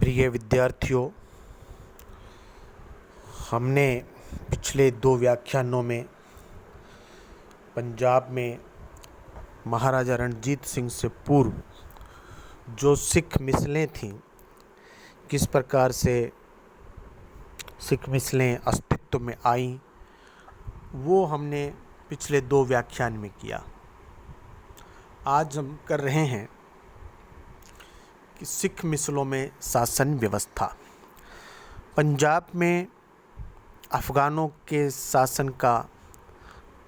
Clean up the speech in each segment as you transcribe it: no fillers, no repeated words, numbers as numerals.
प्रिय विद्यार्थियों, हमने पिछले 2 व्याख्यानों में पंजाब में महाराजा रणजीत सिंह से पूर्व जो सिख मिसलें थीं, किस प्रकार से सिख मिसलें अस्तित्व में आईं, वो हमने पिछले 2 व्याख्यान में किया। आज हम कर रहे हैं कि सिख मिसलों में शासन व्यवस्था। पंजाब में अफ़गानों के शासन का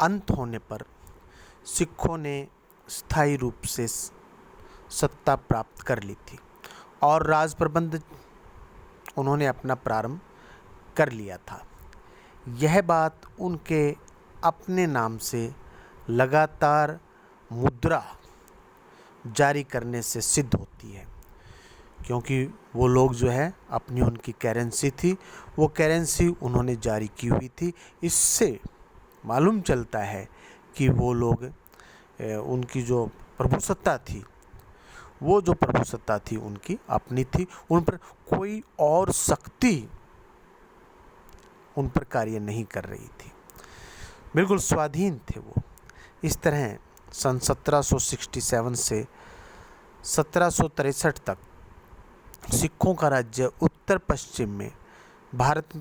अंत होने पर सिखों ने स्थायी रूप से सत्ता प्राप्त कर ली थी और राज प्रबंध उन्होंने अपना प्रारंभ कर लिया था। यह बात उनके अपने नाम से लगातार मुद्रा जारी करने से सिद्ध होती है, क्योंकि वो लोग जो है अपनी उनकी करेंसी थी, वो करेंसी उन्होंने जारी की हुई थी। इससे मालूम चलता है कि वो लोग उनकी जो प्रभुसत्ता थी, वो जो प्रभुसत्ता थी उनकी अपनी थी, उन पर कोई और शक्ति उन पर कार्य नहीं कर रही थी, बिल्कुल स्वाधीन थे वो। इस तरह सन 1767 से 1763 तक सिखों का राज्य उत्तर पश्चिम में भारत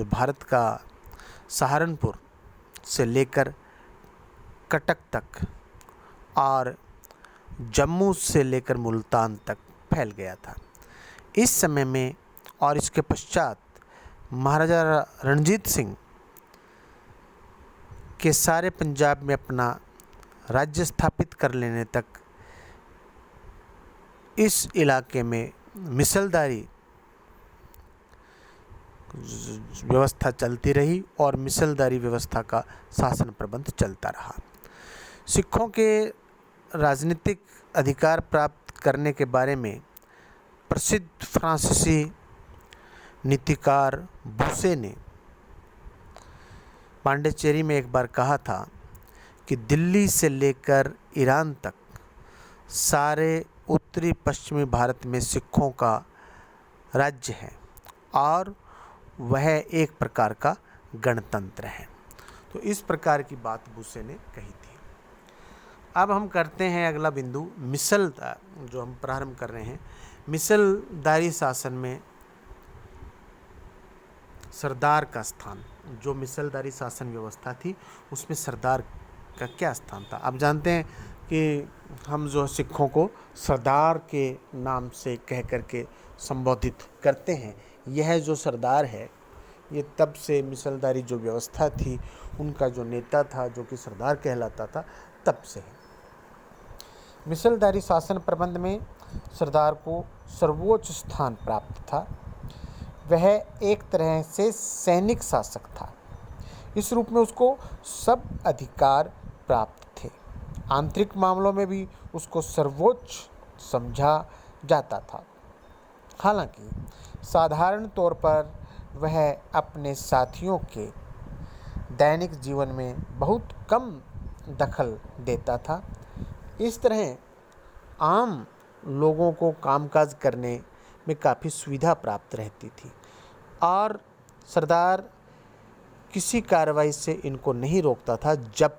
भारत का सहारनपुर से लेकर कटक तक और जम्मू से लेकर मुल्तान तक फैल गया था। इस समय में और इसके पश्चात महाराजा रणजीत सिंह के सारे पंजाब में अपना राज्य स्थापित कर लेने तक इस इलाके में मिसलदारी व्यवस्था चलती रही और मिसलदारी व्यवस्था का शासन प्रबंध चलता रहा। सिखों के राजनीतिक अधिकार प्राप्त करने के बारे में प्रसिद्ध फ्रांसीसी नीतिकार बूसे ने पांडिचेरी में एक बार कहा था कि दिल्ली से लेकर ईरान तक सारे उत्तरी पश्चिमी भारत में सिखों का राज्य है और वह एक प्रकार का गणतंत्र है। तो इस प्रकार की बात बूसे ने कही थी। अब हम करते हैं अगला बिंदु, मिसल जो हम प्रारंभ कर रहे हैं। मिसलदारी शासन में सरदार का स्थान, जो मिसलदारी शासन व्यवस्था थी उसमें सरदार का क्या स्थान था। आप जानते हैं कि हम जो सिखों को सरदार के नाम से कह करके संबोधित करते हैं। यह जो सरदार है, ये तब से मिसलदारी जो व्यवस्था थी उनका जो नेता था, जो कि सरदार कहलाता था, तब से है। मिसलदारी शासन प्रबंध में सरदार को सर्वोच्च स्थान प्राप्त था। वह एक तरह से सैनिक शासक था। इस रूप में उसको सब अधिकार प्राप्त थे। आंतरिक मामलों में भी उसको सर्वोच्च समझा जाता था। हालांकि साधारण तौर पर वह अपने साथियों के दैनिक जीवन में बहुत कम दखल देता था। इस तरह आम लोगों को कामकाज करने में काफ़ी सुविधा प्राप्त रहती थी और सरदार किसी कार्रवाई से इनको नहीं रोकता था जब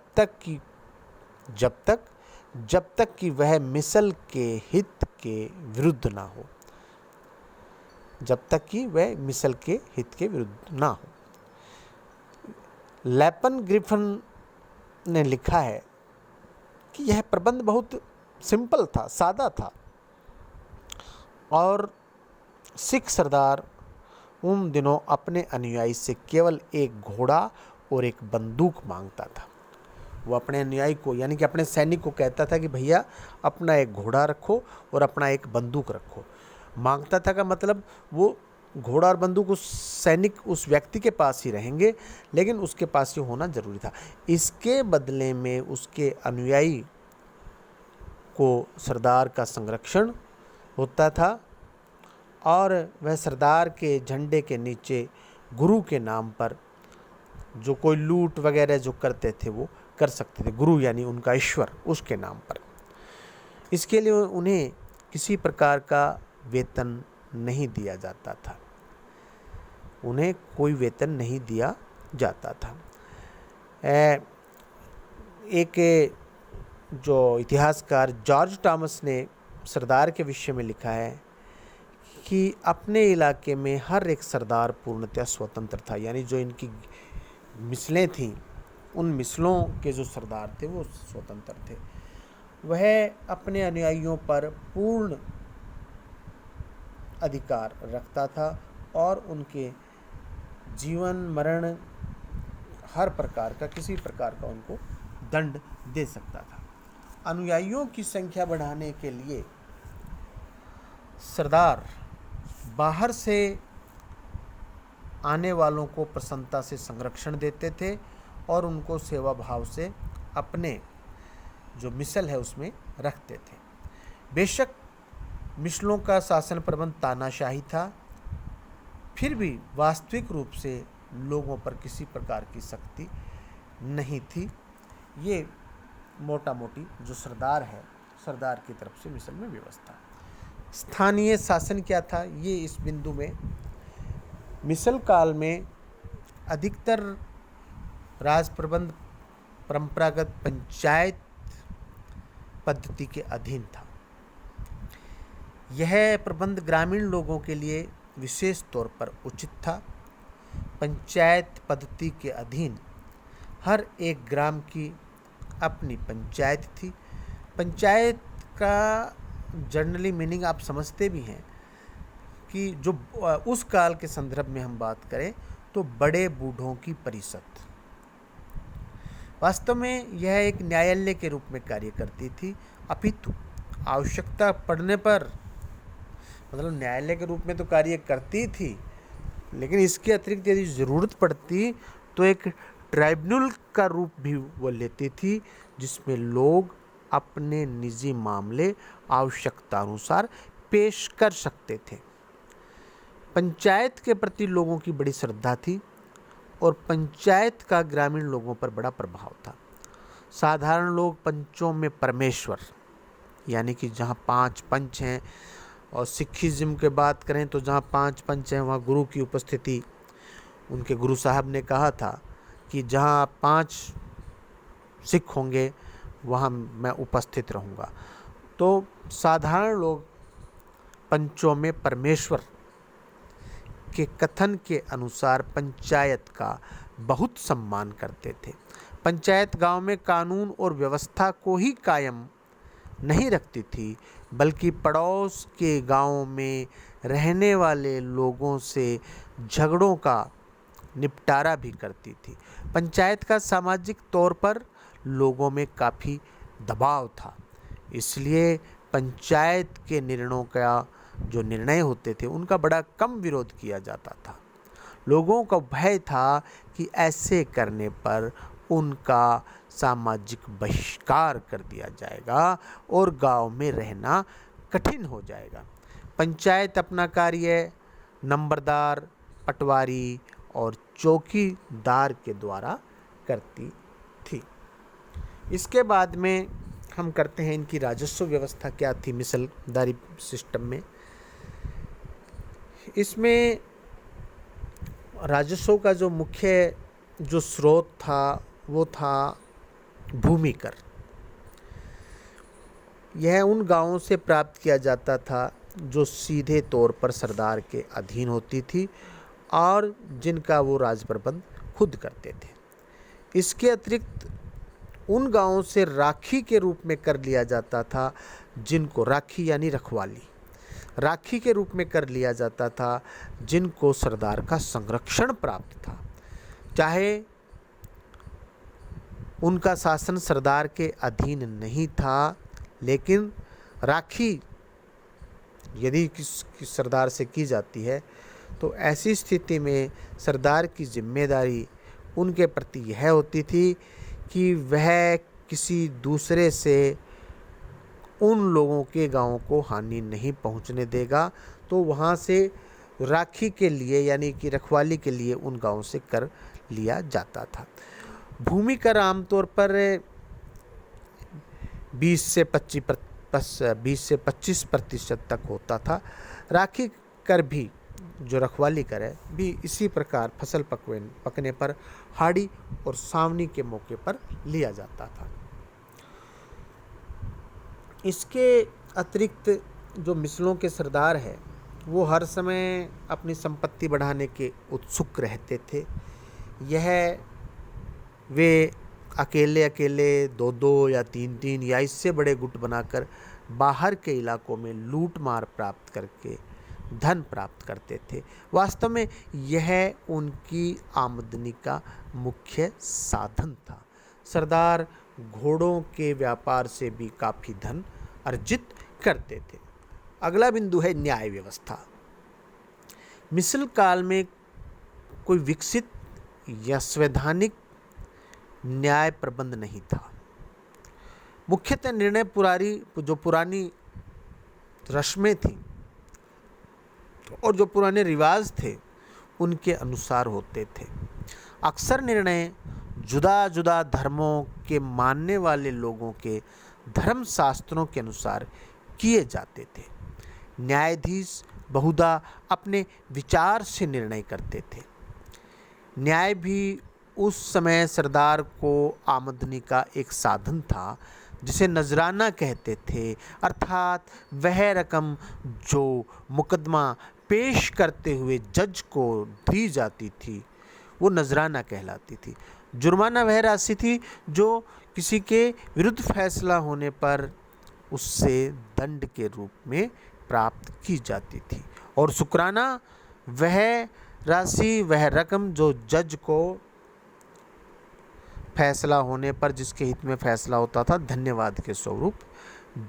तक कि वह मिसल के हित के विरुद्ध ना हो, जब तक कि वह मिसल के हित के विरुद्ध ना हो। लैपन ग्रिफिन ने लिखा है कि यह प्रबंध बहुत सिंपल था, सादा था और सिख सरदार उन दिनों अपने अनुयायी से केवल एक घोड़ा और एक बंदूक मांगता था। वो अपने अनुयायी को, यानी कि अपने सैनिक को कहता था कि भैया अपना एक घोड़ा रखो और अपना एक बंदूक रखो। मांगता था का मतलब वो घोड़ा और बंदूक उस सैनिक, उस व्यक्ति के पास ही रहेंगे, लेकिन उसके पास ही होना जरूरी था। इसके बदले में उसके अनुयायी को सरदार का संरक्षण होता था और वह सरदार के झंडे के नीचे गुरु के नाम पर जो कोई लूट वगैरह जो करते थे वो कर सकते थे। गुरु यानी उनका ईश्वर, उसके नाम पर। इसके लिए उन्हें किसी प्रकार का वेतन नहीं दिया जाता था, उन्हें कोई वेतन नहीं दिया जाता था। एक जो इतिहासकार जॉर्ज टॉमस ने सरदार के विषय में लिखा है कि अपने इलाके में हर एक सरदार पूर्णतः स्वतंत्र था, यानी जो इनकी मिसलें थीं उन मिसलों के जो सरदार थे वो स्वतंत्र थे। वह अपने अनुयायियों पर पूर्ण अधिकार रखता था और उनके जीवन मरण हर प्रकार का, किसी प्रकार का उनको दंड दे सकता था। अनुयायियों की संख्या बढ़ाने के लिए सरदार बाहर से आने वालों को प्रसन्नता से संरक्षण देते थे और उनको सेवा भाव से अपने जो मिसल है उसमें रखते थे। बेशक मिसलों का शासन प्रबंध तानाशाही था, फिर भी वास्तविक रूप से लोगों पर किसी प्रकार की सख्ती नहीं थी। ये मोटा मोटी जो सरदार है, सरदार की तरफ से मिसल में व्यवस्था। स्थानीय शासन क्या था, ये इस बिंदु में मिसल काल में अधिकतर राज प्रबंध परंपरागत पंचायत पद्धति के अधीन था। यह प्रबंध ग्रामीण लोगों के लिए विशेष तौर पर उचित था। पंचायत पद्धति के अधीन हर एक ग्राम की अपनी पंचायत थी। पंचायत का जनरली मीनिंग आप समझते भी हैं कि जो उस काल के संदर्भ में हम बात करें तो बड़े बूढ़ों की परिषद। वास्तव में यह एक न्यायालय के रूप में कार्य करती थी, अपितु आवश्यकता पड़ने पर, मतलब न्यायालय के रूप में तो कार्य करती थी, लेकिन इसके अतिरिक्त यदि ज़रूरत पड़ती तो एक ट्राइब्यूनल का रूप भी वो लेती थी, जिसमें लोग अपने निजी मामले आवश्यकता अनुसार पेश कर सकते थे। पंचायत के प्रति लोगों की बड़ी श्रद्धा थी और पंचायत का ग्रामीण लोगों पर बड़ा प्रभाव था। साधारण लोग पंचों में परमेश्वर, यानी कि जहाँ 5 पंच हैं, और सिखिज्म के बात करें तो जहाँ 5 पंच हैं वहाँ गुरु की उपस्थिति, उनके गुरु साहब ने कहा था कि जहाँ 5 सिख होंगे वहाँ मैं उपस्थित रहूँगा। तो साधारण लोग पंचों में परमेश्वर के कथन के अनुसार पंचायत का बहुत सम्मान करते थे। पंचायत गांव में कानून और व्यवस्था को ही कायम नहीं रखती थी, बल्कि पड़ोस के गांवों में रहने वाले लोगों से झगड़ों का निपटारा भी करती थी। पंचायत का सामाजिक तौर पर लोगों में काफ़ी दबाव था, इसलिए पंचायत के निर्णयों का जो निर्णय होते थे उनका बड़ा कम विरोध किया जाता था। लोगों का भय था कि ऐसे करने पर उनका सामाजिक बहिष्कार कर दिया जाएगा और गांव में रहना कठिन हो जाएगा। पंचायत अपना कार्य नंबरदार, पटवारी और चौकीदार के द्वारा करती थी। इसके बाद में हम करते हैं इनकी राजस्व व्यवस्था क्या थी मिसलदारी सिस्टम में। इसमें राजस्व का जो मुख्य जो स्रोत था वो था भूमि कर। यह उन गांवों से प्राप्त किया जाता था जो सीधे तौर पर सरदार के अधीन होती थी और जिनका वो राज प्रबंध खुद करते थे। इसके अतिरिक्त उन गांवों से राखी के रूप में कर लिया जाता था, जिनको राखी यानी रखवाली, राखी के रूप में कर लिया जाता था, जिनको सरदार का संरक्षण प्राप्त था। चाहे उनका शासन सरदार के अधीन नहीं था, लेकिन राखी यदि किस सरदार से की जाती है तो ऐसी स्थिति में सरदार की जिम्मेदारी उनके प्रति यह होती थी कि वह किसी दूसरे से उन लोगों के गांवों को हानि नहीं पहुंचने देगा। तो वहां से राखी के लिए यानी कि रखवाली के लिए उन गांवों से कर लिया जाता था। भूमि कर आमतौर पर 20 से 25% तक होता था। राखी कर भी जो रखवाली करे भी इसी प्रकार फसल पकने पर हाड़ी और सावनी के मौके पर लिया जाता था। इसके अतिरिक्त जो मिसलों के सरदार है वो हर समय अपनी संपत्ति बढ़ाने के उत्सुक रहते थे। यह वे अकेले अकेले 2-2 या 3-3 या इससे बड़े गुट बनाकर बाहर के इलाकों में लूट मार प्राप्त करके धन प्राप्त करते थे। वास्तव में यह उनकी आमदनी का मुख्य साधन था। सरदार घोड़ों के व्यापार से भी काफ़ी धन अर्जित करते थे। अगला बिंदु है न्याय व्यवस्था। मिसल काल में कोई विकसित या संवैधानिक न्याय प्रबंध नहीं था। मुख्यतः निर्णय पुरानी रस्में थीं और जो पुराने रिवाज थे उनके अनुसार होते थे। अक्सर निर्णय जुदा जुदा धर्मों के मानने वाले लोगों के धर्म शास्त्रों के अनुसार किए जाते थे। न्यायाधीश बहुधा अपने विचार से निर्णय करते थे। न्याय भी उस समय सरदार को आमदनी का एक साधन था जिसे नजराना कहते थे, अर्थात वह रकम जो मुकदमा पेश करते हुए जज को दी जाती थी वो नजराना कहलाती थी। जुर्माना वह राशि थी जो किसी के विरुद्ध फैसला होने पर उससे दंड के रूप में प्राप्त की जाती थी, और शुक्राना वह राशि वह रकम जो जज को फैसला होने पर जिसके हित में फैसला होता था धन्यवाद के स्वरूप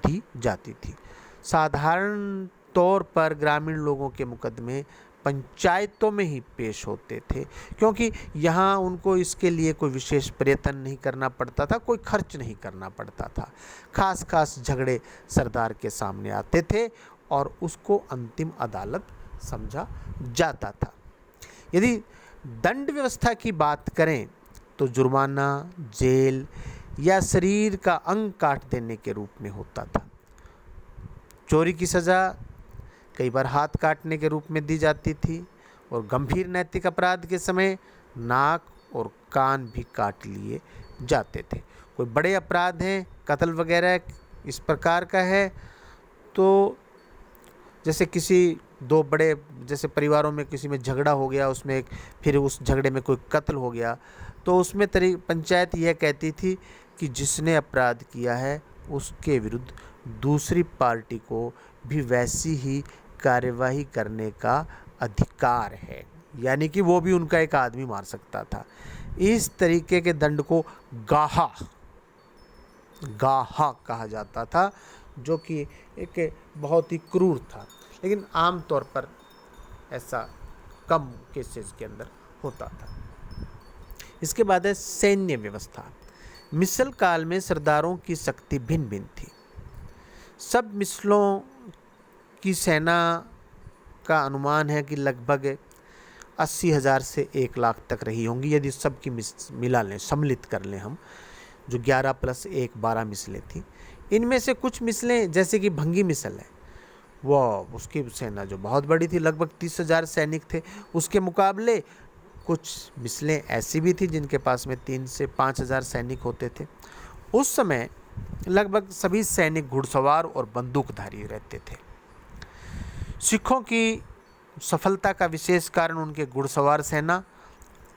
दी जाती थी। साधारण तौर पर ग्रामीण लोगों के मुकदमे पंचायतों में ही पेश होते थे, क्योंकि यहाँ उनको इसके लिए कोई विशेष प्रयत्न नहीं करना पड़ता था, कोई खर्च नहीं करना पड़ता था। खास झगड़े सरदार के सामने आते थे और उसको अंतिम अदालत समझा जाता था। यदि दंड व्यवस्था की बात करें तो जुर्माना, जेल या शरीर का अंग काट देने के रूप में होता था। चोरी की सज़ा कई बार हाथ काटने के रूप में दी जाती थी, और गंभीर नैतिक अपराध के समय नाक और कान भी काट लिए जाते थे। कोई बड़े अपराध हैं, कत्ल वगैरह इस प्रकार का है, तो जैसे किसी दो बड़े जैसे परिवारों में किसी में झगड़ा हो गया, उसमें फिर उस झगड़े में कोई कत्ल हो गया, तो उसमें पंचायत यह कहती थी कि जिसने अपराध किया है उसके विरुद्ध दूसरी पार्टी को भी वैसी ही कार्यवाही करने का अधिकार है, यानी कि वो भी उनका एक आदमी मार सकता था। इस तरीके के दंड को गाहा कहा जाता था, जो कि एक बहुत ही क्रूर था, लेकिन आम तौर पर ऐसा कम केसेस के अंदर होता था। इसके बाद है सैन्य व्यवस्था। मिसल काल में सरदारों की शक्ति भिन्न भिन्न थी। सब मिसलों की सेना का अनुमान है कि लगभग 80,000 से 1 लाख तक रही होंगी, यदि सब की मिला लें, सम्मिलित कर लें हम, जो 11 + 1 12 मिसलें थी। इनमें से कुछ मिसलें जैसे कि भंगी मिसल है, वो उसकी सेना जो बहुत बड़ी थी, लगभग 30,000 सैनिक थे। उसके मुकाबले कुछ मिसलें ऐसी भी थी जिनके पास में 3 से 5,000 सैनिक होते थे। उस समय लगभग सभी सैनिक घुड़सवार और बंदूकधारी रहते थे। सिखों की सफलता का विशेष कारण उनके घुड़सवार सेना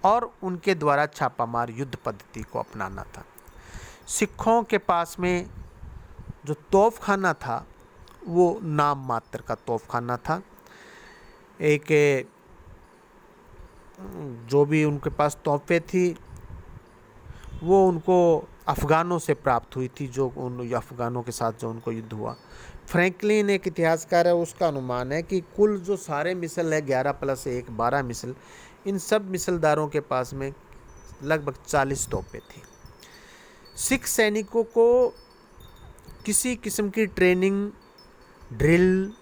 और उनके द्वारा छापामार युद्ध पद्धति को अपनाना था। सिखों के पास में जो तोपखाना था वो नाम मात्र का तोपखाना था। एक जो भी उनके पास तोपें थी वो उनको अफ़गानों से प्राप्त हुई थी, जो उन अफ़गानों के साथ जो उनको युद्ध हुआ। फ्रैंकलिन एक इतिहासकार है, उसका अनुमान है कि कुल जो सारे मिसल है 11 + 1 12 मिसल, इन सब मिसलदारों के पास में लगभग 40 तोपें थी। सिख सैनिकों को किसी किस्म की ट्रेनिंग, ड्रिल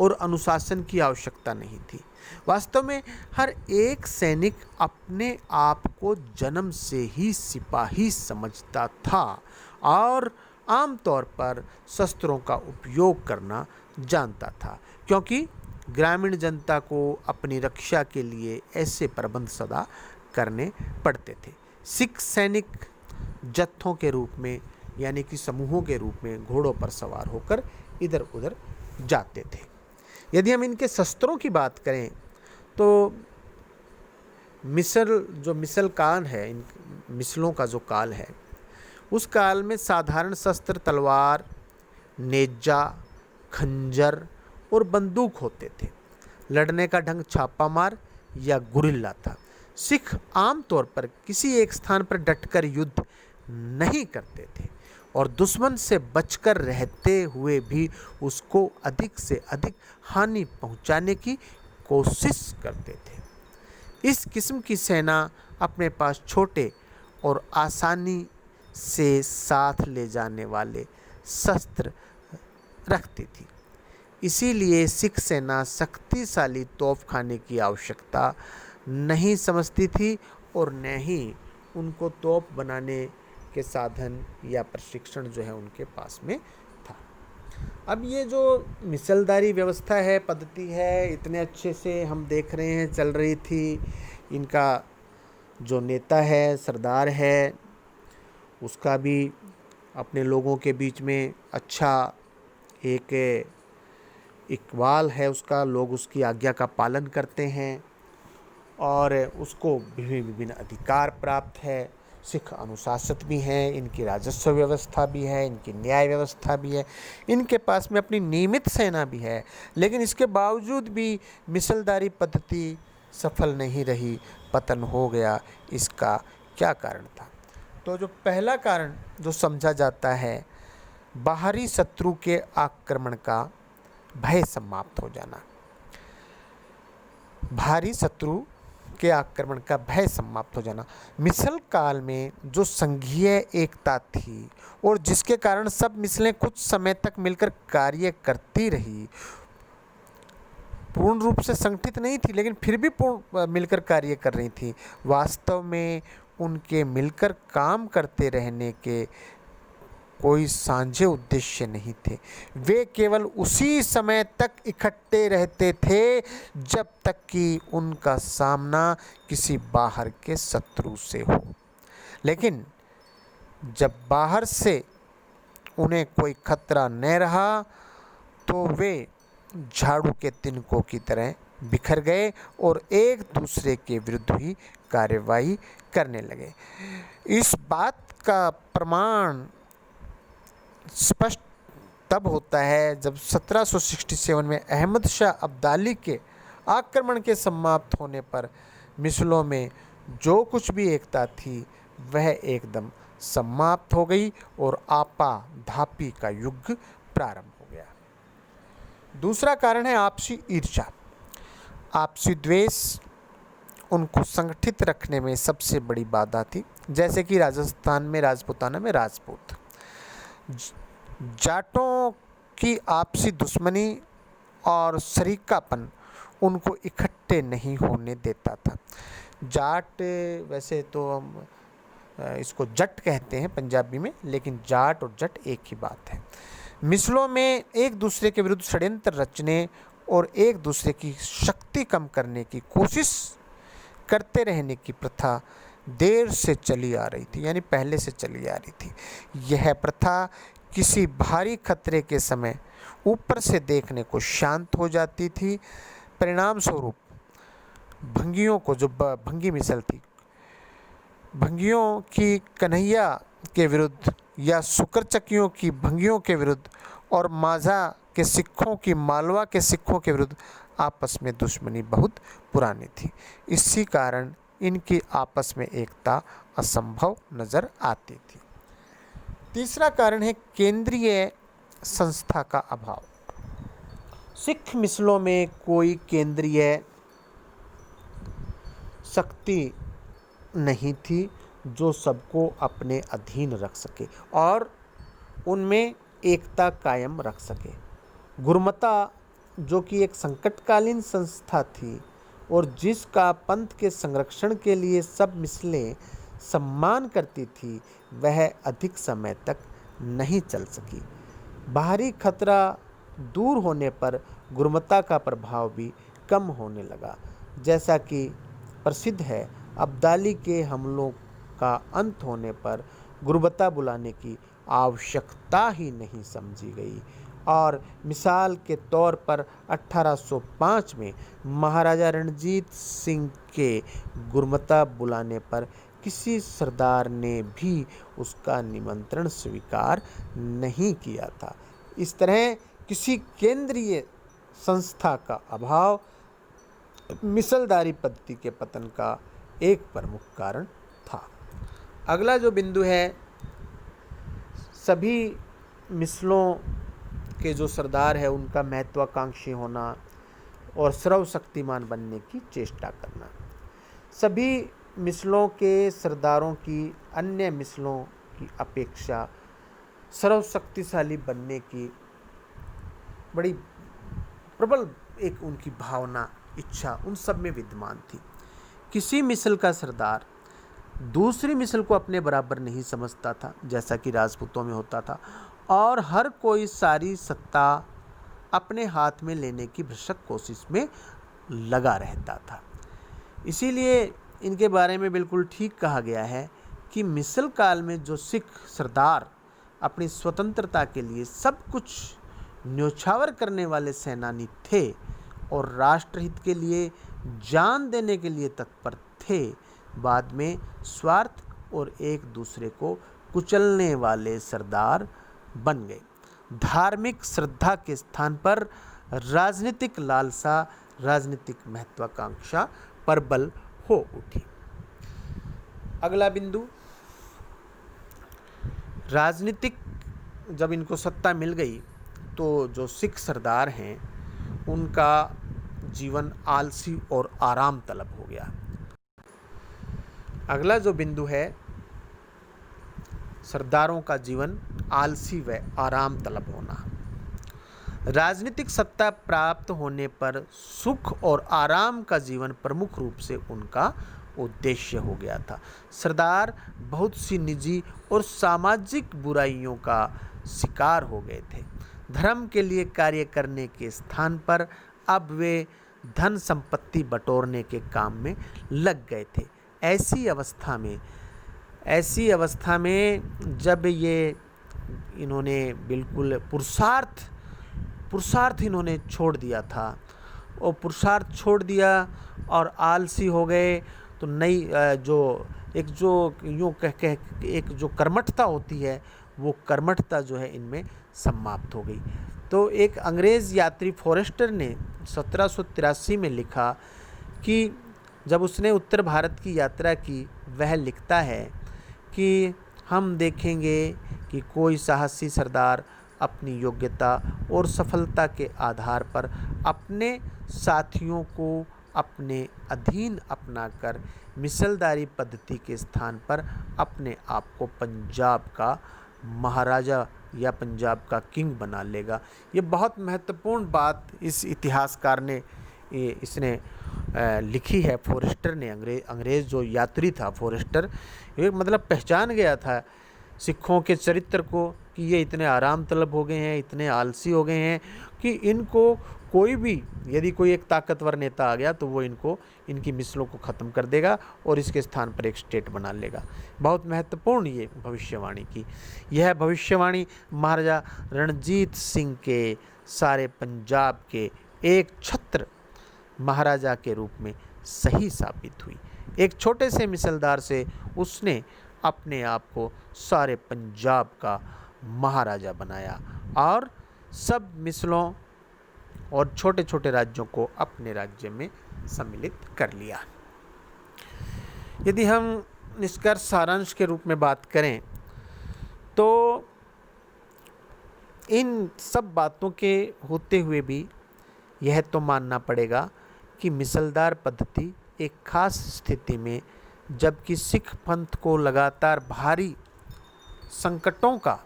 और अनुशासन की आवश्यकता नहीं थी। वास्तव में हर एक सैनिक अपने आप को जन्म से ही सिपाही समझता था और आमतौर पर शस्त्रों का उपयोग करना जानता था, क्योंकि ग्रामीण जनता को अपनी रक्षा के लिए ऐसे प्रबंध सदा करने पड़ते थे। सिख सैनिक जत्थों के रूप में यानी कि समूहों के रूप में घोड़ों पर सवार होकर इधर उधर जाते थे। यदि हम इनके शस्त्रों की बात करें तो मिसल काल है, इन मिसलों का जो काल है, उस काल में साधारण शस्त्र तलवार, नेजा, खंजर और बंदूक होते थे। लड़ने का ढंग छापामार या गुरिल्ला था। सिख आमतौर पर किसी एक स्थान पर डटकर युद्ध नहीं करते थे और दुश्मन से बचकर रहते हुए भी उसको अधिक से अधिक हानि पहुंचाने की कोशिश करते थे। इस किस्म की सेना अपने पास छोटे और आसानी से साथ ले जाने वाले शस्त्र रखती थी। इसीलिए सिख सेना शक्तिशाली तोपखाने की आवश्यकता नहीं समझती थी और न ही उनको तोप बनाने के साधन या प्रशिक्षण जो है उनके पास में था। अब ये जो मिसलदारी व्यवस्था है, पद्धति है, इतने अच्छे से हम देख रहे हैं चल रही थी। इनका जो नेता है, सरदार है, उसका भी अपने लोगों के बीच में अच्छा एक इकबाल है उसका, लोग उसकी आज्ञा का पालन करते हैं और उसको विभिन्न अधिकार प्राप्त है। सिख अनुशासित भी हैं, इनकी राजस्व व्यवस्था भी है, इनकी न्याय व्यवस्था भी है, इनके पास में अपनी नियमित सेना भी है। लेकिन इसके बावजूद भी मिसलदारी पद्धति सफल नहीं रही, पतन हो गया। इसका क्या कारण था? तो जो पहला कारण जो समझा जाता है, बाहरी शत्रु के आक्रमण का भय समाप्त हो जाना। बाहरी शत्रु के आक्रमण का भय समाप्त हो जाना। मिसल काल में जो संघीय एकता थी और जिसके कारण सब मिसलें कुछ समय तक मिलकर कार्य करती रही, पूर्ण रूप से संगठित नहीं थी लेकिन फिर भी मिलकर कार्य कर रही थी। वास्तव में उनके मिलकर काम करते रहने के कोई साझे उद्देश्य नहीं थे। वे केवल उसी समय तक इकट्ठे रहते थे जब तक कि उनका सामना किसी बाहर के शत्रु से हो। लेकिन जब बाहर से उन्हें कोई खतरा न रहा तो वे झाड़ू के तिनकों की तरह बिखर गए और एक दूसरे के विरुद्ध ही कार्रवाई करने लगे। इस बात का प्रमाण स्पष्ट तब होता है जब 1767 में अहमद शाह अब्दाली के आक्रमण के समाप्त होने पर मिसलों में जो कुछ भी एकता थी वह एकदम समाप्त हो गई और आपा धापी का युग प्रारंभ हो गया। दूसरा कारण है आपसी ईर्ष्या। आपसी द्वेष उनको संगठित रखने में सबसे बड़ी बाधा थी। जैसे कि राजस्थान में राजपूताना में राजपूत जाटों की आपसी दुश्मनी और शरीकापन उनको इकट्ठे नहीं होने देता था। जाट वैसे तो हम इसको जट कहते हैं पंजाबी में, लेकिन जाट और जट एक ही बात है। मिसलों में एक दूसरे के विरुद्ध षड्यंत्र रचने और एक दूसरे की शक्ति कम करने की कोशिश करते रहने की प्रथा देर से चली आ रही थी, यानी पहले से चली आ रही थी। यह प्रथा किसी भारी खतरे के समय ऊपर से देखने को शांत हो जाती थी। परिणाम स्वरूप भंगियों को, जो भंगी मिसल थी, भंगियों की कन्हैया के विरुद्ध या सुकरचकियों की भंगियों के विरुद्ध और माझा के सिखों की मालवा के सिखों के विरुद्ध आपस में दुश्मनी बहुत पुरानी थी। इसी कारण इनकी आपस में एकता असंभव नजर आती थी। तीसरा कारण है केंद्रीय संस्था का अभाव। सिख मिसलों में कोई केंद्रीय शक्ति नहीं थी जो सबको अपने अधीन रख सके और उनमें एकता कायम रख सके। गुरमता जो कि एक संकटकालीन संस्था थी और जिसका पंथ के संरक्षण के लिए सब मिसलें सम्मान करती थी, वह अधिक समय तक नहीं चल सकी। बाहरी खतरा दूर होने पर गुरुमता का प्रभाव भी कम होने लगा। जैसा कि प्रसिद्ध है, अब्दाली के हमलों का अंत होने पर गुरुमता बुलाने की आवश्यकता ही नहीं समझी गई और मिसाल के तौर पर 1805 में महाराजा रणजीत सिंह के गुरुमता बुलाने पर किसी सरदार ने भी उसका निमंत्रण स्वीकार नहीं किया था। इस तरह किसी केंद्रीय संस्था का अभाव मिसलदारी पद्धति के पतन का एक प्रमुख कारण था। अगला जो बिंदु है, सभी मिसलों के जो सरदार है उनका महत्वाकांक्षी होना और सर्वशक्तिमान बनने की चेष्टा करना। सभी मिसलों के सरदारों की अन्य मिसलों की अपेक्षा सर्वशक्तिशाली बनने की बड़ी प्रबल एक उनकी भावना, इच्छा उन सब में विद्यमान थी। किसी मिसल का सरदार दूसरी मिसल को अपने बराबर नहीं समझता था, जैसा कि राजपूतों में होता था, और हर कोई सारी सत्ता अपने हाथ में लेने की भ्रष्ट कोशिश में लगा रहता था। इसीलिए इनके बारे में बिल्कुल ठीक कहा गया है कि मिसल काल में जो सिख सरदार अपनी स्वतंत्रता के लिए सब कुछ न्योछावर करने वाले सेनानी थे और राष्ट्रहित के लिए जान देने के लिए तत्पर थे, बाद में स्वार्थ और एक दूसरे को कुचलने वाले सरदार बन गए। धार्मिक श्रद्धा के स्थान पर राजनीतिक लालसा, राजनीतिक महत्वाकांक्षा प्रबल हो उठी। अगला बिंदु, राजनीतिक जब इनको सत्ता मिल गई तो जो सिख सरदार हैं उनका जीवन आलसी और आराम तलब हो गया। अगला जो बिंदु है, सरदारों का जीवन आलसी व आराम तलब होना। राजनीतिक सत्ता प्राप्त होने पर सुख और आराम का जीवन प्रमुख रूप से उनका उद्देश्य हो गया था। सरदार बहुत सी निजी और सामाजिक बुराइयों का शिकार हो गए थे। धर्म के लिए कार्य करने के स्थान पर अब वे धन संपत्ति बटोरने के काम में लग गए थे। ऐसी अवस्था में जब ये इन्होंने बिल्कुल पुरुषार्थ इन्होंने छोड़ दिया था और पुरुषार्थ छोड़ दिया और आलसी हो गए, तो नई एक जो कर्मठता होती है वो कर्मठता जो है इनमें समाप्त हो गई। तो एक अंग्रेज़ यात्री फॉरेस्टर ने 1783 में लिखा कि जब उसने उत्तर भारत की यात्रा की, वह लिखता है कि हम देखेंगे कि कोई साहसी सरदार अपनी योग्यता और सफलता के आधार पर अपने साथियों को अपने अधीन अपनाकर मिसलदारी पद्धति के स्थान पर अपने आप को पंजाब का महाराजा या पंजाब का किंग बना लेगा। ये बहुत महत्वपूर्ण बात इस इतिहासकार ने इसने लिखी है। फॉरेस्टर ने, अंग्रेज़ जो यात्री था फॉरेस्टर, ये मतलब पहचान गया था सिखों के चरित्र को कि ये इतने आराम तलब हो गए हैं, इतने आलसी हो गए हैं कि इनको कोई भी, यदि कोई एक ताकतवर नेता आ गया तो वो इनकी मिसलों को ख़त्म कर देगा और इसके स्थान पर एक स्टेट बना लेगा। बहुत महत्वपूर्ण ये भविष्यवाणी की। यह भविष्यवाणी महाराजा रणजीत सिंह के सारे पंजाब के एक छत्र महाराजा के रूप में सही साबित हुई। एक छोटे से मिसलदार से उसने अपने आप को सारे पंजाब का महाराजा बनाया और सब मिसलों और छोटे छोटे राज्यों को अपने राज्य में सम्मिलित कर लिया। यदि हम निष्कर्ष सारांश के रूप में बात करें तो इन सब बातों के होते हुए भी यह तो मानना पड़ेगा कि मिसलदार पद्धति एक खास स्थिति में, जबकि सिख पंथ को लगातार भारी संकटों का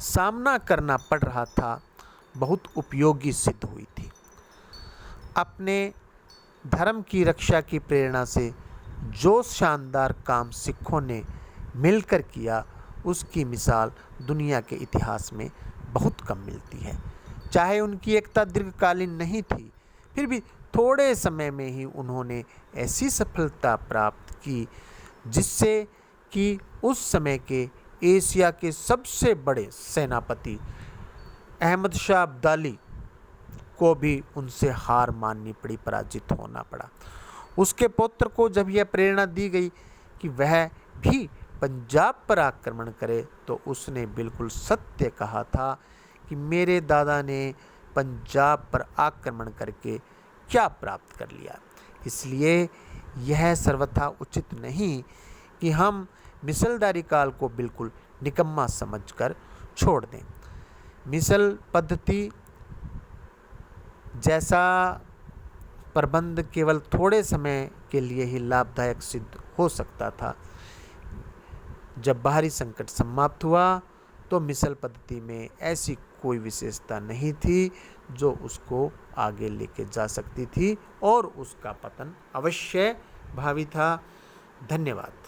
सामना करना पड़ रहा था, बहुत उपयोगी सिद्ध हुई थी। अपने धर्म की रक्षा की प्रेरणा से जो शानदार काम सिखों ने मिलकर किया, उसकी मिसाल दुनिया के इतिहास में बहुत कम मिलती है। चाहे उनकी एकता दीर्घकालीन नहीं थी, फिर भी थोड़े समय में ही उन्होंने ऐसी सफलता प्राप्त की जिससे कि उस समय के एशिया के सबसे बड़े सेनापति अहमद शाह अब्दाली को भी उनसे हार माननी पड़ी, पराजित होना पड़ा। उसके पुत्र को जब यह प्रेरणा दी गई कि वह भी पंजाब पर आक्रमण करे, तो उसने बिल्कुल सत्य कहा था कि मेरे दादा ने पंजाब पर आक्रमण करके क्या प्राप्त कर लिया। इसलिए यह सर्वथा उचित नहीं कि हम मिसलदारी काल को बिल्कुल निकम्मा समझकर छोड़ दें। मिसल पद्धति जैसा प्रबंध केवल थोड़े समय के लिए ही लाभदायक सिद्ध हो सकता था। जब बाहरी संकट समाप्त हुआ तो मिसल पद्धति में ऐसी कोई विशेषता नहीं थी जो उसको आगे लेके जा सकती थी और उसका पतन अवश्य भावी था। धन्यवाद।